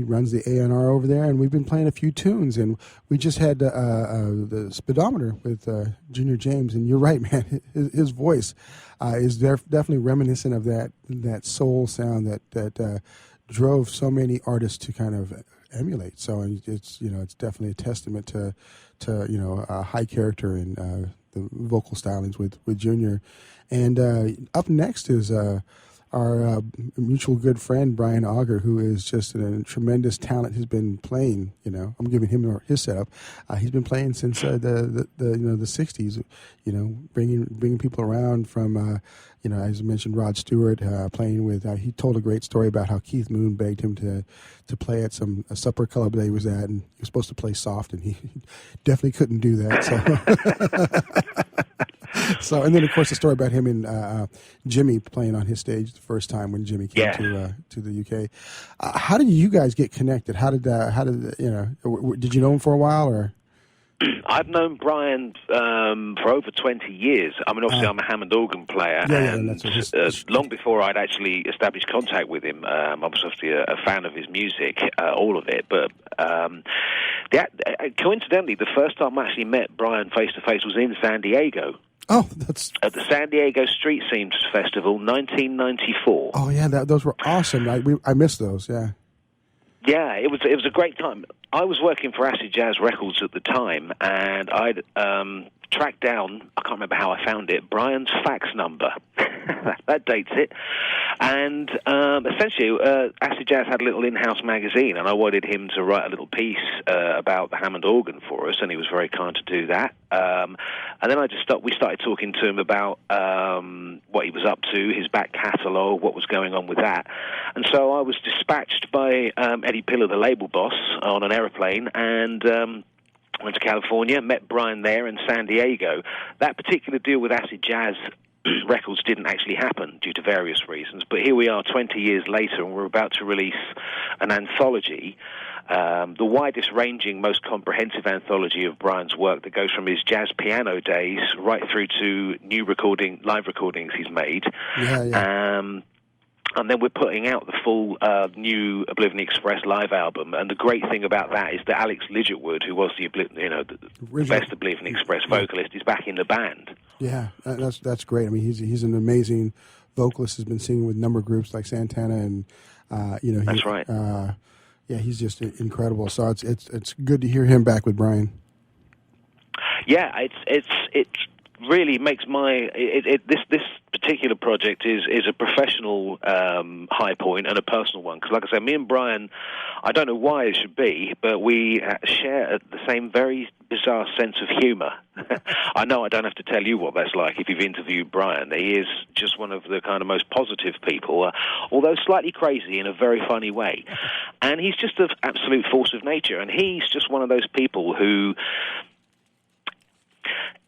runs the A&R over there, and we've been playing a few tunes, and we just had the speedometer with Junior James, and you're right, man, his voice is definitely reminiscent of that soul sound that drove so many artists to kind of emulate. So it's definitely a testament to a high character in the vocal stylings with Junior. And up next is our mutual good friend, Brian Auger, who is just a tremendous talent. He's been playing, I'm giving him his setup. He's been playing since the 60s, bringing people around from, as I mentioned, Rod Stewart, playing with, he told a great story about how Keith Moon begged him to play at a supper club that he was at, and he was supposed to play soft, and he definitely couldn't do that. So, and then of course the story about him and Jimmy playing on his stage the first time when Jimmy came to the UK. How did you guys get connected? Did you know him for a while, or? I've known Brian for over 20 years. I mean, obviously, I'm a Hammond organ player, and long before I'd actually established contact with him, I was obviously a fan of his music, all of it. But coincidentally, the first time I actually met Brian face-to-face was in San Diego. Oh, that's at the San Diego Street Scenes Festival, 1994. Oh yeah, those were awesome. I missed those. Yeah. Yeah, it was a great time. I was working for Acid Jazz Records at the time, and I'd tracked down, I can't remember how I found it, Brian's fax number. That dates it. And essentially, Acid Jazz had a little in-house magazine, and I wanted him to write a little piece about the Hammond organ for us, and he was very kind to do that. And then we started talking to him about what he was up to, his back catalogue, what was going on with that. And so I was dispatched by Eddie Pillar, the label boss, on an aeroplane, and went to California, met Brian there in San Diego. That particular deal with Acid Jazz Records didn't actually happen due to various reasons, but here we are 20 years later, and we're about to release an anthology, the widest ranging, most comprehensive anthology of Brian's work that goes from his jazz piano days right through to live recordings he's made. And then we're putting out the full new Oblivion Express live album. And the great thing about that is that Alex Lidgerwood, who was the best Oblivion Express vocalist, is back in the band. Yeah, that's great. I mean, he's an amazing vocalist. Has been singing with a number of groups like Santana, and that's right. Yeah, he's just incredible. So it's good to hear him back with Brian. Yeah, it really makes this particular project is a professional high point and a personal one, because like I said, me and Brian, I don't know why it should be, but we share the same very bizarre sense of humor. I know I don't have to tell you what that's like if you've interviewed Brian. He is just one of the kind of most positive people, although slightly crazy in a very funny way, and he's just an absolute force of nature, and he's just one of those people who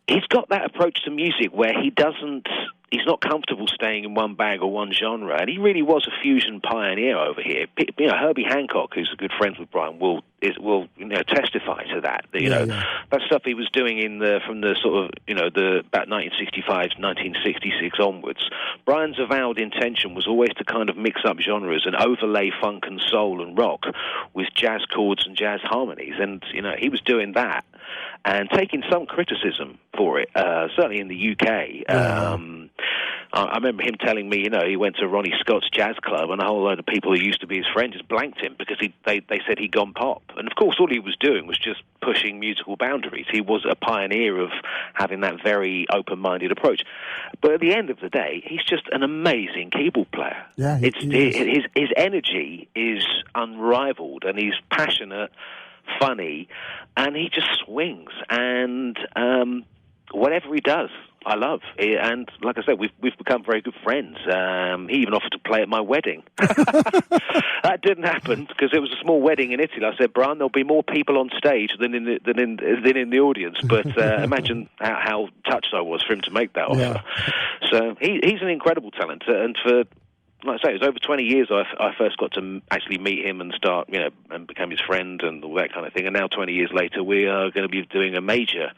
he's got that approach to music where he's not comfortable staying in one bag or one genre, and he really was a fusion pioneer over here. Herbie Hancock, who's a good friend with Brian, will testify to that. That stuff he was doing from the sort of about 1965 to 1966 onwards. Brian's avowed intention was always to kind of mix up genres and overlay funk and soul and rock with jazz chords and jazz harmonies, and he was doing that and taking some criticism for it, certainly in the UK. I remember him telling me, he went to Ronnie Scott's jazz club, and a whole load of people who used to be his friends just blanked him because they said he'd gone pop. And of course, all he was doing was just pushing musical boundaries. He was a pioneer of having that very open-minded approach. But at the end of the day, he's just an amazing keyboard player. Yeah, his energy is unrivaled, and he's passionate, funny, and he just swings. And whatever he does, I love. And like I said, we've become very good friends. He even offered to play at my wedding. That didn't happen because it was a small wedding in Italy. I said, Brian, there'll be more people on stage than in the audience. But imagine how touched I was for him to make that offer. Yeah. So he's an incredible talent. And for, like I say, it was over 20 years I first got to actually meet him and start, and become his friend and all that kind of thing. And now 20 years later, we are going to be doing a major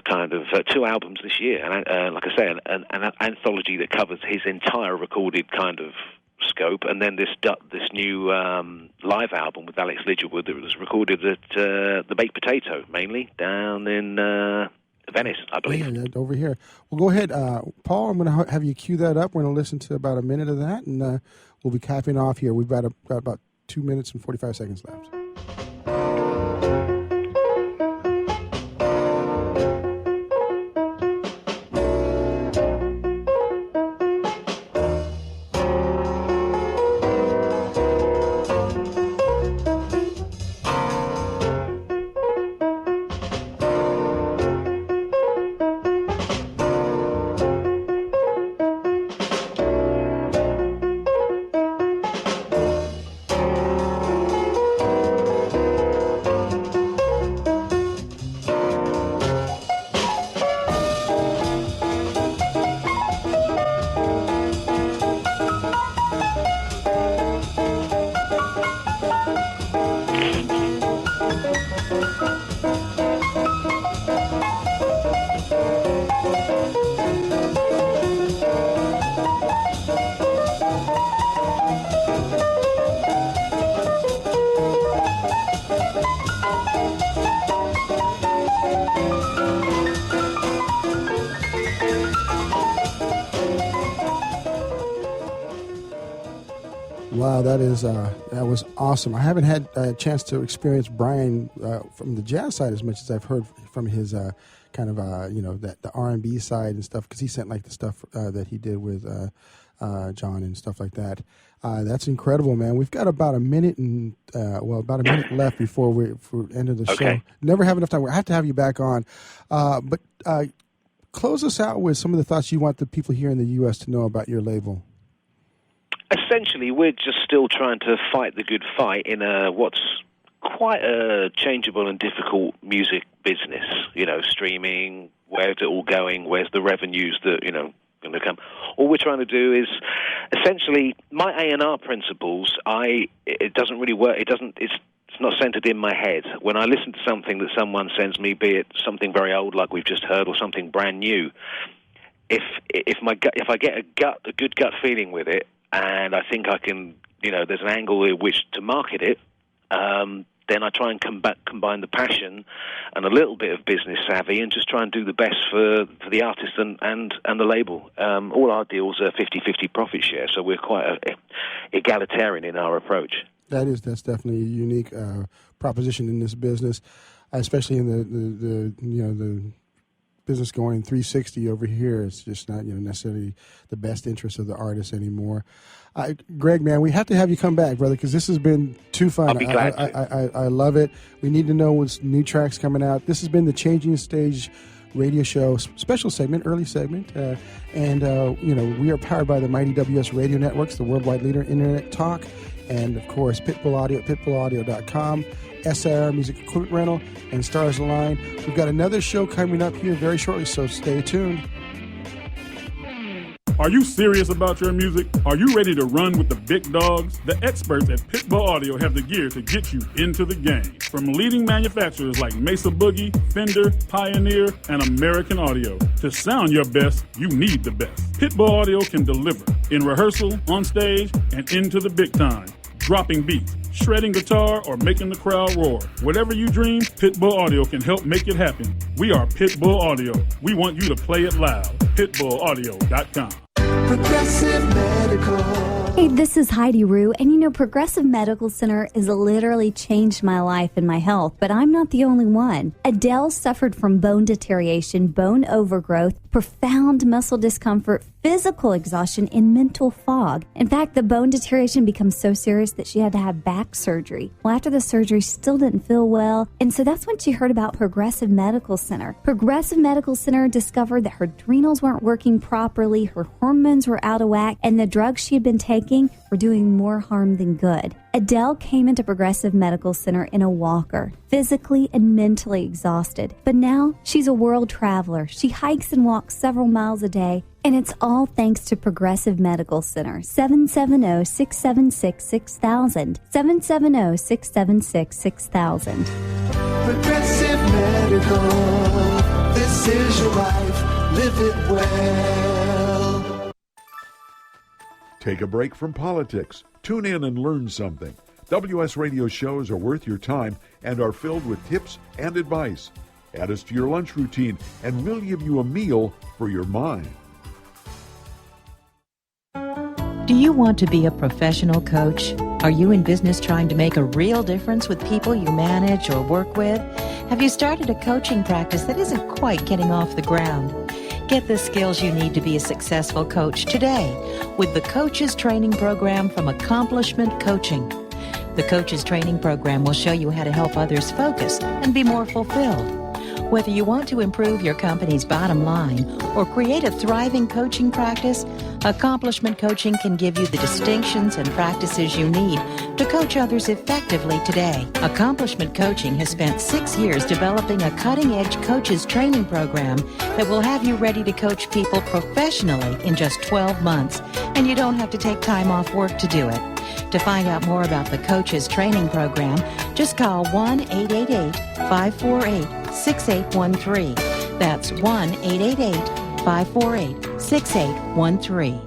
kind of 2 albums this year, and like I say, an anthology that covers his entire recorded kind of scope, and then this new live album with Alex Lidgerwood that was recorded at the Baked Potato, mainly down in Venice, I believe. Yeah, over here. Well, go ahead, Paul. I'm going to have you cue that up. We're going to listen to about a minute of that, and we'll be capping off here. We've got about 2 minutes and 45 seconds left. Wow, that was awesome. I haven't had a chance to experience Brian from the jazz side as much as I've heard from his kind of the R&B side and stuff, because he sent like the stuff that he did with John and stuff like that. That's incredible, man. We've got about a minute left before we end of the show. Never have enough time. We have to have you back on, but close us out with some of the thoughts you want the people here in the U.S. to know about your label. Essentially, we're just still trying to fight the good fight in what's quite a changeable and difficult music business. Streaming, where's it all going? Where's the revenues that, going to come? All we're trying to do is, essentially, my A&R principles, it doesn't really work. It's not centered in my head. When I listen to something that someone sends me, be it something very old like we've just heard or something brand new, if I get a good gut feeling with it, and I think I can, there's an angle in which to market it, then I try and combine the passion and a little bit of business savvy and just try and do the best for the artist and the label. All our deals are 50-50 profit share, so we're quite egalitarian in our approach. That's definitely a unique proposition in this business, especially in the business going 360 over here. It's just not necessarily the best interest of the artist anymore. Greg, man, we have to have you come back, brother, because this has been too fun. I'll be glad to. I love it. We need to know what's new tracks coming out. This has been the Changing Stage radio show, special segment, early segment, and we are powered by the mighty WS Radio Networks, the worldwide leader in internet talk, and of course Pitbull Audio at pitbullaudio.com, SIR Music Equipment Rental, and Stars Align. We've got another show coming up here very shortly, so stay tuned. Are you serious about your music? Are you ready to run with the big dogs? The experts at Pitbull Audio have the gear to get you into the game. From leading manufacturers like Mesa Boogie, Fender, Pioneer, and American Audio. To sound your best, you need the best. Pitbull Audio can deliver in rehearsal, on stage, and into the big time. Dropping beats, shredding guitar, or making the crowd roar. Whatever you dream, Pitbull Audio can help make it happen. We are Pitbull Audio. We want you to play it loud. PitbullAudio.com. Progressive Medical. Hey, this is Heidi Rue, and Progressive Medical Center has literally changed my life and my health, but I'm not the only one. Adele suffered from bone deterioration, bone overgrowth, profound muscle discomfort, physical exhaustion, and mental fog. In fact, the bone deterioration becomes so serious that she had to have back surgery. Well, after the surgery, she still didn't feel well, and so that's when she heard about Progressive Medical Center. Progressive Medical Center discovered that her adrenals weren't working properly, her hormones were out of whack, and the drugs she had been taking were doing more harm than good. Adele came into Progressive Medical Center in a walker, physically and mentally exhausted. But now she's a world traveler. She hikes and walks several miles a day, and it's all thanks to Progressive Medical Center. 770-676-6000. 770-676-6000. Progressive Medical. This is your life. Live it well. Take a break from politics. Tune in and learn something. WS Radio shows are worth your time and are filled with tips and advice. Add us to your lunch routine, and we'll give you a meal for your mind. Do you want to be a professional coach? Are you in business trying to make a real difference with people you manage or work with? Have you started a coaching practice that isn't quite getting off the ground? Get the skills you need to be a successful coach today with the Coaches Training Program from Accomplishment Coaching. The Coaches Training Program will show you how to help others focus and be more fulfilled. Whether you want to improve your company's bottom line or create a thriving coaching practice, Accomplishment Coaching can give you the distinctions and practices you need to coach others effectively today. Accomplishment Coaching has spent 6 years developing a cutting-edge coaches training program that will have you ready to coach people professionally in just 12 months, and you don't have to take time off work to do it. To find out more about the Coaches Training Program, just call 1-888-548-6813. That's 1-888-548-6813.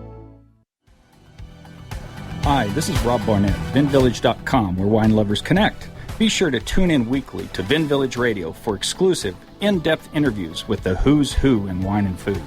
Hi, this is Rob Barnett, VinVillage.com, where wine lovers connect. Be sure to tune in weekly to Vin Village Radio for exclusive, in-depth interviews with the who's who in wine and food.